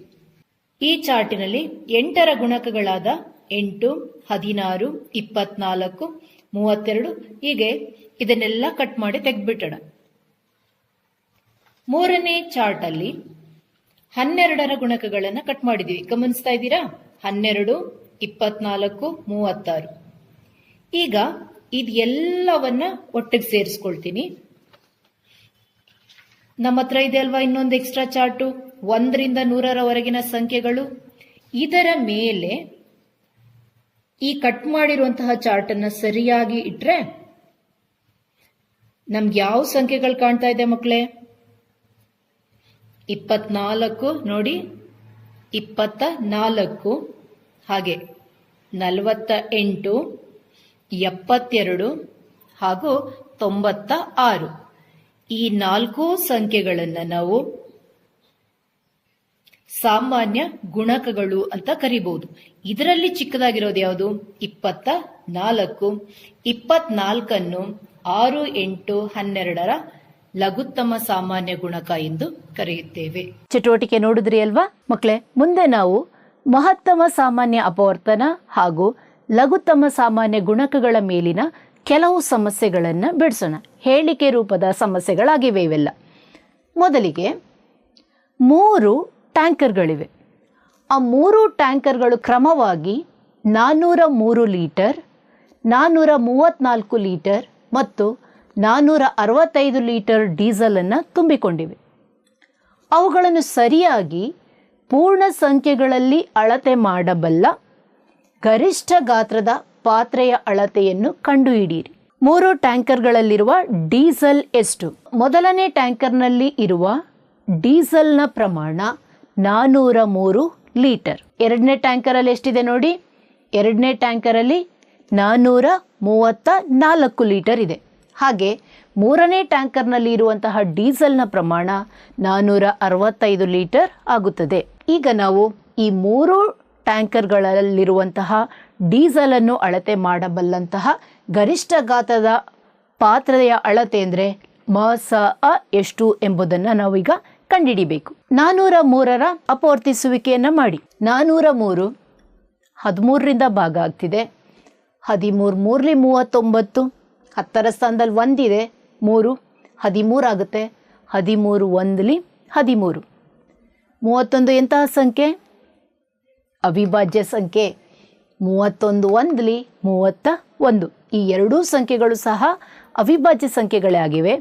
ಈ ಚಾರ್ಟಿನಲ್ಲಿ 8ರ ಗುಣಕಗಳಾದ 8, 16, 24, 32 ಹೀಗೆ ಇದನ್ನೆಲ್ಲ ಕಟ್ ಮಾಡಿ ತೆಗೆದ್ಬಿಟ್ಟೋಣ. 3ನೇ ಚಾರ್ಟ್ ಅಲ್ಲಿ 12ರ ಗುಣಕಗಳನ್ನು ಕಟ್ ಮಾಡಿದೀವಿ. ಗಮನಿಸ್ತಾ ಇದ್ದೀರಾ? 12, 24, 36. ಈಗ ಇದೆಲ್ಲವನ್ನ ಒಟ್ಟಿಗೆ ಸೇರಿಸ್ಕೊಳ್ತೀನಿ. ನಮ್ಮ ಹತ್ರ ಇದೆ ಅಲ್ವಾ ಇನ್ನೊಂದು ಎಕ್ಸ್ಟ್ರಾ ಚಾರ್ಟು, 1ರಿಂದ 100ರವರೆಗಿನ ಸಂಖ್ಯೆಗಳು. ಇದರ ಮೇಲೆ ಈ ಕಟ್ ಮಾಡಿರುವಂತಹ ಚಾರ್ಟ್ ಅನ್ನ ಸರಿಯಾಗಿ ಇಟ್ರೆ ನಮ್ಗೆ ಯಾವ ಸಂಖ್ಯೆಗಳು ಕಾಣ್ತಾ ಇದೆ ಮಕ್ಕಳೇ? 24 ನೋಡಿ, 24, ಹಾಗೆ 48, 72 ಹಾಗೂ 96. ಈ 4 ಸಂಖ್ಯೆಗಳನ್ನು ನಾವು ಸಾಮಾನ್ಯ ಗುಣಕಗಳು ಅಂತ ಕರಿಬಹುದು. ಇದರಲ್ಲಿ ಚಿಕ್ಕದಾಗಿರೋದು ಯಾವುದು? 24. 24ಅನ್ನು 6, 8, 12ರ ಲಘುತ್ತಮ ಸಾಮಾನ್ಯ ಗುಣಕ ಎಂದು ಕರೆಯುತ್ತೇವೆ. ಚಟುವಟಿಕೆ ನೋಡಿದ್ರಿ ಅಲ್ವಾ ಮಕ್ಕಳೇ? ಮುಂದೆ ನಾವು ಮಹತ್ತಮ ಸಾಮಾನ್ಯ ಅಪವರ್ತನ ಹಾಗೂ ಲಘುತ್ತಮ ಸಾಮಾನ್ಯ ಗುಣಕಗಳ ಮೇಲಿನ ಕೆಲವು ಸಮಸ್ಯೆಗಳನ್ನು ಬಿಡಿಸೋಣ. ಹೇಳಿಕೆ ರೂಪದ ಸಮಸ್ಯೆಗಳಾಗಿವೆ ಇವೆಲ್ಲ. ಮೊದಲಿಗೆ 3 ಟ್ಯಾಂಕರ್ಗಳಿವೆ. ಆ 3 ಟ್ಯಾಂಕರ್ಗಳು ಕ್ರಮವಾಗಿ 403 ಲೀಟರ್, 434 ಲೀಟರ್ ಮತ್ತು 465 ಲೀಟರ್ ಡೀಸೆಲ್ ಅನ್ನು ತುಂಬಿಕೊಂಡಿವೆ. ಅವುಗಳನ್ನು ಸರಿಯಾಗಿ ಪೂರ್ಣ ಸಂಖ್ಯೆಗಳಲ್ಲಿ ಅಳತೆ ಮಾಡಬಲ್ಲ ಗರಿಷ್ಠ ಗಾತ್ರದ ಪಾತ್ರೆಯ ಅಳತೆಯನ್ನು ಕಂಡುಹಿಡಿಯಿರಿ. 3 ಟ್ಯಾಂಕರ್ಗಳಲ್ಲಿರುವ ಡೀಸೆಲ್ ಎಷ್ಟು? ಮೊದಲನೇ ಟ್ಯಾಂಕರ್ನಲ್ಲಿ ಇರುವ ಡೀಸೆಲ್ನ ಪ್ರಮಾಣ 403 ಲೀಟರ್. ಎರಡನೇ ಟ್ಯಾಂಕರಲ್ಲಿ ಎಷ್ಟಿದೆ ನೋಡಿ? ಎರಡನೇ ಟ್ಯಾಂಕರಲ್ಲಿ 434 ಲೀಟರ್ ಇದೆ. ಹಾಗೆ 3ನೇ ಟ್ಯಾಂಕರ್ನಲ್ಲಿ ಇರುವಂತಹ ಡೀಸೆಲ್ನ ಪ್ರಮಾಣ 465 ಲೀಟರ್ ಆಗುತ್ತದೆ. ಈಗ ನಾವು ಈ 3 ಟ್ಯಾಂಕರ್ಗಳಲ್ಲಿರುವಂತಹ ಡೀಸೆಲ್ ಅನ್ನು ಅಳತೆ ಮಾಡಬಲ್ಲಂತಹ ಗರಿಷ್ಠ ಗಾತ್ರದ ಪಾತ್ರೆಯ ಅಳತೆ ಅಂದರೆ ಮಸ ಎಷ್ಟು ಎಂಬುದನ್ನು ನಾವೀಗ ಕಂಡುಹಿಡಿಬೇಕು. 403ರ ಅಪವರ್ತಿಸುವಿಕೆಯನ್ನು ಮಾಡಿ. 403 13ರಿಂದ ಭಾಗ ಆಗ್ತಿದೆ. 13 3ಲಿ 39, 10ರ ಸ್ಥಾನದಲ್ಲಿ 1 ಇದೆ, 3 13 ಆಗುತ್ತೆ. 13 1ಲಿ 13. 31 ಎಂತಹ ಸಂಖ್ಯೆ? ಅವಿಭಾಜ್ಯ ಸಂಖ್ಯೆ. 31 1ಲಿ 31. ಈ ಎರಡೂ ಸಂಖ್ಯೆಗಳು ಸಹ ಅವಿಭಾಜ್ಯ ಸಂಖ್ಯೆಗಳೇ ಆಗಿವೆ.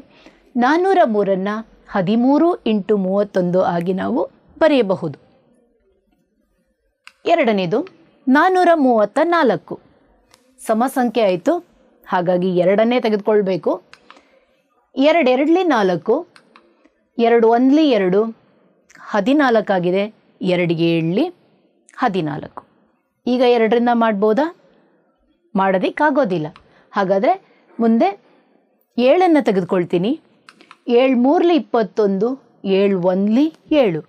403ಅನ್ನು 13 × 31 ಆಗಿ ನಾವು ಬರೆಯಬಹುದು. ಎರಡನೇದು 434 ಸಮ ಸಂಖ್ಯೆ ಆಯಿತು. ಹಾಗಾಗಿ 2ನ್ನೇ ತೆಗೆದುಕೊಳ್ಬೇಕು. 2 2ಲಿ 4, 2 1ಲಿ 2, 14 ಆಗಿದೆ. 2 7ಲಿ 14. ಈಗ 2ರಿಂದ ಮಾಡ್ಬೋದಾ? ಮಾಡೋದಕ್ಕಾಗೋದಿಲ್ಲ. ಹಾಗಾದರೆ ಮುಂದೆ 7ಅನ್ನು ತೆಗೆದುಕೊಳ್ತೀನಿ. 7 3ಲಿ 21, 7 1ಲಿ 7.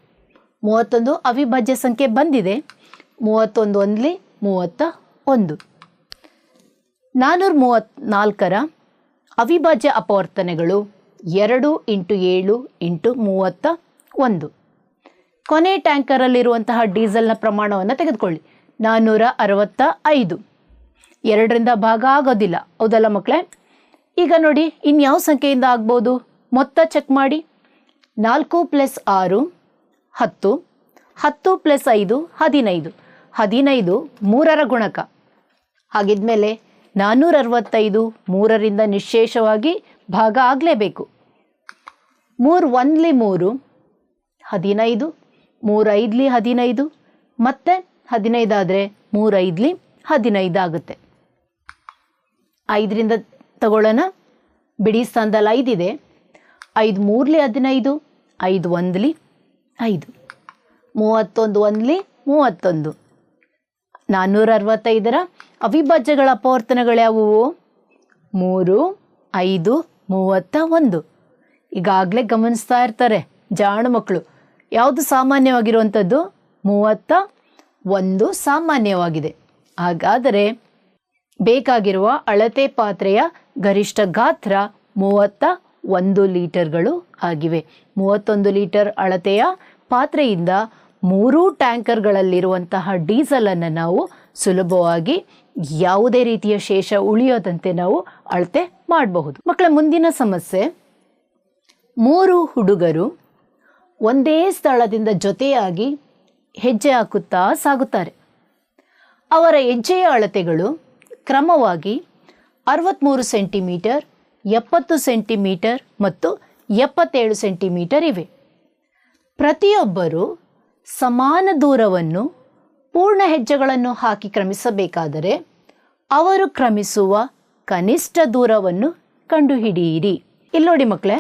31 ಅವಿಭಾಜ್ಯ ಸಂಖ್ಯೆ ಬಂದಿದೆ. 31 1ಲಿ 31. 434ರ ಅವಿಭಾಜ್ಯ ಅಪವರ್ತನೆಗಳು 2 × 7 × 31. ಕೊನೆ ಟ್ಯಾಂಕರಲ್ಲಿರುವಂತಹ ಡೀಸೆಲ್ನ ಪ್ರಮಾಣವನ್ನು ತೆಗೆದುಕೊಳ್ಳಿ. 465. 2ರಿಂದ ಭಾಗ ಆಗೋದಿಲ್ಲ, ಹೌದಲ್ಲ ಮಕ್ಕಳೇ? ಈಗ ನೋಡಿ ಇನ್ಯಾವ ಸಂಖ್ಯೆಯಿಂದ ಆಗ್ಬೋದು? ಮೊತ್ತ ಚೆಕ್ ಮಾಡಿ. 4 + 6 10, 10 + 5 15. 15 3ರ ಗುಣಕ. ಹಾಗಿದ್ಮೇಲೆ 465 3ರಿಂದ ನಿಶ್ಶೇಷವಾಗಿ ಭಾಗ ಆಗಲೇಬೇಕು. 3 1ಲಿ 3, 15, 3 5ಲಿ 15, ಮತ್ತೆ 15 ಆದರೆ 3 5ಲಿ 15 ಆಗುತ್ತೆ. 5ರಿಂದ ತಗೊಳ್ಳೋಣ. ಬಿಡಿ ಸ್ಥಾನದಲ್ಲಿ 5 ಇದೆ. 5 3ಲಿ 15, 5 1ಲಿ 5, 31 1ಲಿ 31. 465ರ ಅವಿಭಾಜ್ಯಗಳ ಅಪವರ್ತನಗಳು ಯಾವುವು? 3 5 31. ಈಗಾಗಲೇ ಗಮನಿಸ್ತಾ ಇರ್ತಾರೆ ಜಾಣು ಮಕ್ಕಳು. ಯಾವುದು ಸಾಮಾನ್ಯವಾಗಿರುವಂಥದ್ದು? 31 ಸಾಮಾನ್ಯವಾಗಿದೆ. ಹಾಗಾದರೆ ಬೇಕಾಗಿರುವ ಅಳತೆ ಪಾತ್ರೆಯ ಗರಿಷ್ಠ ಗಾತ್ರ 1 ಲೀಟರ್ಗಳು ಆಗಿವೆ. 31 ಲೀಟರ್ ಅಳತೆಯ ಪಾತ್ರೆಯಿಂದ 3 ಟ್ಯಾಂಕರ್ಗಳಲ್ಲಿರುವಂತಹ ಡೀಸೆಲನ್ನು ನಾವು ಸುಲಭವಾಗಿ ಯಾವುದೇ ರೀತಿಯ ಶೇಷ ಉಳಿಯೋದಂತೆ ನಾವು ಅಳತೆ ಮಾಡಬಹುದು. ಮಕ್ಕಳ ಮುಂದಿನ ಸಮಸ್ಯೆ, 3 ಹುಡುಗರು ಒಂದೇ ಸ್ಥಳದಿಂದ ಜೊತೆಯಾಗಿ ಹೆಜ್ಜೆ ಹಾಕುತ್ತಾ ಸಾಗುತ್ತಾರೆ. ಅವರ ಹೆಜ್ಜೆಯ ಅಳತೆಗಳು ಕ್ರಮವಾಗಿ 63 ಸೆಂಟಿಮೀಟರ್, 70 ಸೆಂಟಿಮೀಟರ್ ಮತ್ತು 77 ಸೆಂಟಿಮೀಟರ್ ಇವೆ. ಪ್ರತಿಯೊಬ್ಬರು ಸಮಾನ ದೂರವನ್ನು ಪೂರ್ಣ ಹೆಜ್ಜೆಗಳನ್ನು ಹಾಕಿ ಕ್ರಮಿಸಬೇಕಾದರೆ ಅವರು ಕ್ರಮಿಸುವ ಕನಿಷ್ಠ ದೂರವನ್ನು ಕಂಡುಹಿಡಿಯಿರಿ. ಇಲ್ಲಿ ನೋಡಿ ಮಕ್ಕಳೇ,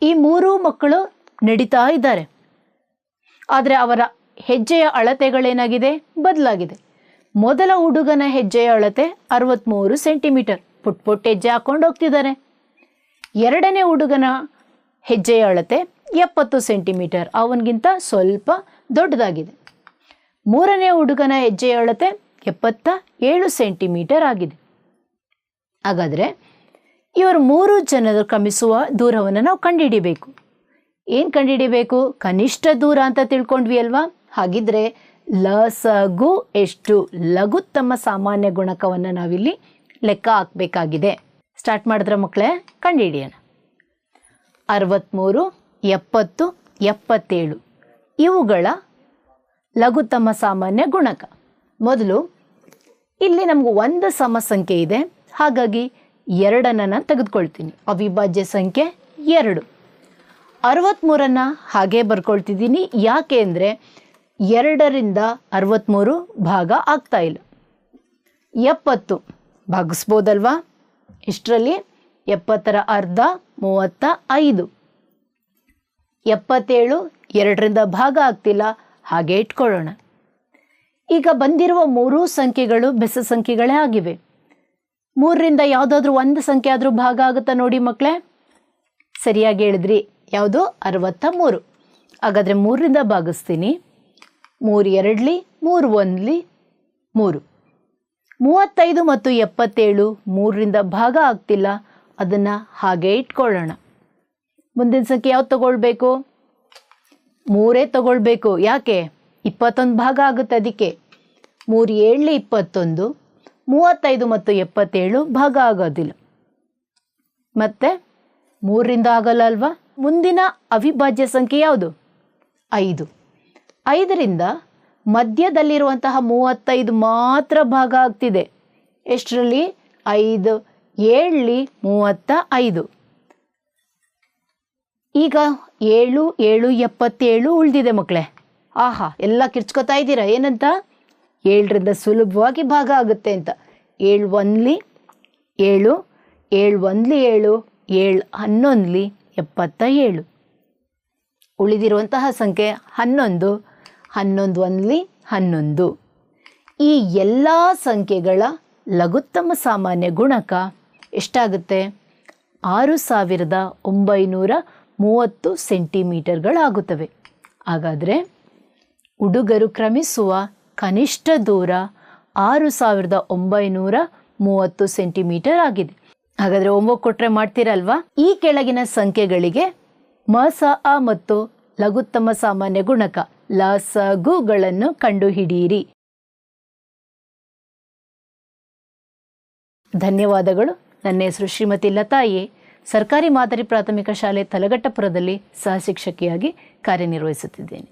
ಈ 3 ಮಕ್ಕಳು ನಡೀತಾ ಇದ್ದಾರೆ. ಆದರೆ ಅವರ ಹೆಜ್ಜೆಯ ಅಳತೆಗಳೇನಾಗಿದೆ? ಬದಲಾಗಿದೆ. ಮೊದಲ ಹುಡುಗನ ಹೆಜ್ಜೆಯ ಅಳತೆ 63 ಸೆಂಟಿಮೀಟರ್, ಪುಟ್ ಹೆಜ್ಜೆ ಹಾಕೊಂಡು ಹೋಗ್ತಿದ್ದಾರೆ. ಎರಡನೇ ಹುಡುಗನ ಹೆಜ್ಜೆಯ ಅಳತೆ 70 ಸೆಂಟಿಮೀಟರ್, ಅವನಿಗಿಂತ ಸ್ವಲ್ಪ ದೊಡ್ಡದಾಗಿದೆ. ಮೂರನೇ ಹುಡುಗನ ಹೆಜ್ಜೆಯ ಅಳತೆ 77 ಸೆಂಟಿಮೀಟರ್ ಆಗಿದೆ. ಹಾಗಾದರೆ ಇವರು 3 ಜನರು ಕ್ರಮಿಸುವ ದೂರವನ್ನು ನಾವು ಕಂಡುಹಿಡಿಬೇಕು. ಏನು ಕಂಡುಹಿಡಿಬೇಕು? ಕನಿಷ್ಠ ದೂರ ಅಂತ ತಿಳ್ಕೊಂಡ್ವಿ ಅಲ್ವಾ? ಹಾಗಿದ್ರೆ ಲಸಗು ಎಷ್ಟು? ಲಘುತ್ತಮ ಸಾಮಾನ್ಯ ಗುಣಕವನ್ನು ನಾವಿಲ್ಲಿ ಲೆಕ್ಕ ಹಾಕಬೇಕಾಗಿದೆ. ಸ್ಟಾರ್ಟ್ ಮಾಡಿದ್ರೆ ಮಕ್ಕಳೇ, ಕಂಡುಹಿಡಿಯೋಣ. 63, 70, 77 ಇವುಗಳ ಲಘುತ್ತಮ ಸಾಮಾನ್ಯ ಗುಣಕ. ಮೊದಲು ಇಲ್ಲಿ ನಮ್ಗೆ ಒಂದು ಸಮ ಸಂಖ್ಯೆ ಇದೆ, ಹಾಗಾಗಿ 2ಅನ್ನು ನಾನು ತೆಗೆದುಕೊಳ್ತೀನಿ. ಅವಿಭಾಜ್ಯ ಸಂಖ್ಯೆ 2. 63 ಹಾಗೆ ಬರ್ಕೊಳ್ತಿದ್ದೀನಿ. ಯಾಕೆ ಅಂದರೆ 2ರಿಂದ 63 ಭಾಗ ಆಗ್ತಾ ಇಲ್ಲ. 70 ಭಾಗಿಸ್ಬೋದಲ್ವಾ? ಇಷ್ಟರಲ್ಲಿ 70ರ ಅರ್ಧ 35. 77 2ರಿಂದ ಭಾಗ ಆಗ್ತಿಲ್ಲ, ಹಾಗೆ ಇಟ್ಕೊಳ್ಳೋಣ. ಈಗ ಬಂದಿರುವ 3 ಸಂಖ್ಯೆಗಳು ಬೆಸ ಸಂಖ್ಯೆಗಳೇ ಆಗಿವೆ. 3ರಿಂದ ಯಾವುದಾದ್ರೂ ಒಂದು ಸಂಖ್ಯೆ ಆದರೂ ಭಾಗ ಆಗುತ್ತಾ ನೋಡಿ ಮಕ್ಕಳೇ? ಸರಿಯಾಗಿ ಹೇಳಿದ್ರಿ. ಯಾವುದು? 63. ಹಾಗಾದರೆ 3ರಿಂದ ಭಾಗಿಸ್ತೀನಿ. 3 2 3 1 3. 35 ಮತ್ತು 77 3ರಿಂದ ಭಾಗ ಆಗ್ತಿಲ್ಲ, ಅದನ್ನು ಹಾಗೆ ಇಟ್ಕೊಳ್ಳೋಣ. ಮುಂದಿನ ಸಂಖ್ಯೆ ಯಾವ್ದು ತಗೊಳ್ಬೇಕು? 3 ತಗೊಳ್ಬೇಕು. ಯಾಕೆ? 21 ಭಾಗ ಆಗುತ್ತೆ ಅದಕ್ಕೆ. 3 7 21. 35 ಮತ್ತು 77 ಭಾಗ ಆಗೋದಿಲ್ಲ, ಮತ್ತೆ 3ರಿಂದ ಆಗಲ್ಲ ಅಲ್ವಾ? ಮುಂದಿನ ಅವಿಭಾಜ್ಯ ಸಂಖ್ಯೆ ಯಾವುದು? 5. 5ರಿಂದ ಮಧ್ಯದಲ್ಲಿರುವಂತಹ 35 ಮಾತ್ರ ಭಾಗ ಆಗ್ತಿದೆ. ಎಷ್ಟರಲ್ಲಿ? 5 7 35. ಈಗ 7 7 77 ಉಳಿದಿದೆ ಮಕ್ಕಳೇ. ಆಹಾ, ಎಲ್ಲ ಕಿರ್ಚ್ಕೊತಾ ಇದ್ದೀರಾ ಏನಂತ? 7ರಿಂದ ಸುಲಭವಾಗಿ ಭಾಗ ಆಗುತ್ತೆ ಅಂತ. 7 1 7, 7 1 7, 7 11 77. ಉಳಿದಿರುವಂತಹ ಸಂಖ್ಯೆ 11, 11 1 11. ಈ ಎಲ್ಲ ಸಂಖ್ಯೆಗಳ ಲಘುತ್ತಮ ಸಾಮಾನ್ಯ ಗುಣಕ ಎಷ್ಟಾಗುತ್ತೆ? 6930 ಸೆಂಟಿಮೀಟರ್ಗಳಾಗುತ್ತವೆ. ಹಾಗಾದರೆ ಹುಡುಗರು ಕ್ರಮಿಸುವ ಕನಿಷ್ಠ ದೂರ 6930 ಸೆಂಟಿಮೀಟರ್ ಆಗಿದೆ. ಹಾಗಾದರೆ ಹೋಮ್ವರ್ಕ್ ಕೊಟ್ಟರೆ ಮಾಡ್ತೀರಲ್ವಾ? ಈ ಕೆಳಗಿನ ಸಂಖ್ಯೆಗಳಿಗೆ ಮಸಅ ಮತ್ತು ಲಘುತ್ತಮ ಸಾಮಾನ್ಯ ಗುಣಕ ಲಸಗುಗಳನ್ನು ಕಂಡುಹಿಡಿಯಿರಿ. ಧನ್ಯವಾದಗಳು. ನನ್ನ ಹೆಸರು ಶ್ರೀಮತಿ ಲತಾಯಿ. ಸರ್ಕಾರಿ ಮಾದರಿ ಪ್ರಾಥಮಿಕ ಶಾಲೆ ತಲಘಟ್ಟಪುರದಲ್ಲಿ ಸಹ ಶಿಕ್ಷಕಿಯಾಗಿ ಕಾರ್ಯನಿರ್ವಹಿಸುತ್ತಿದ್ದೇನೆ.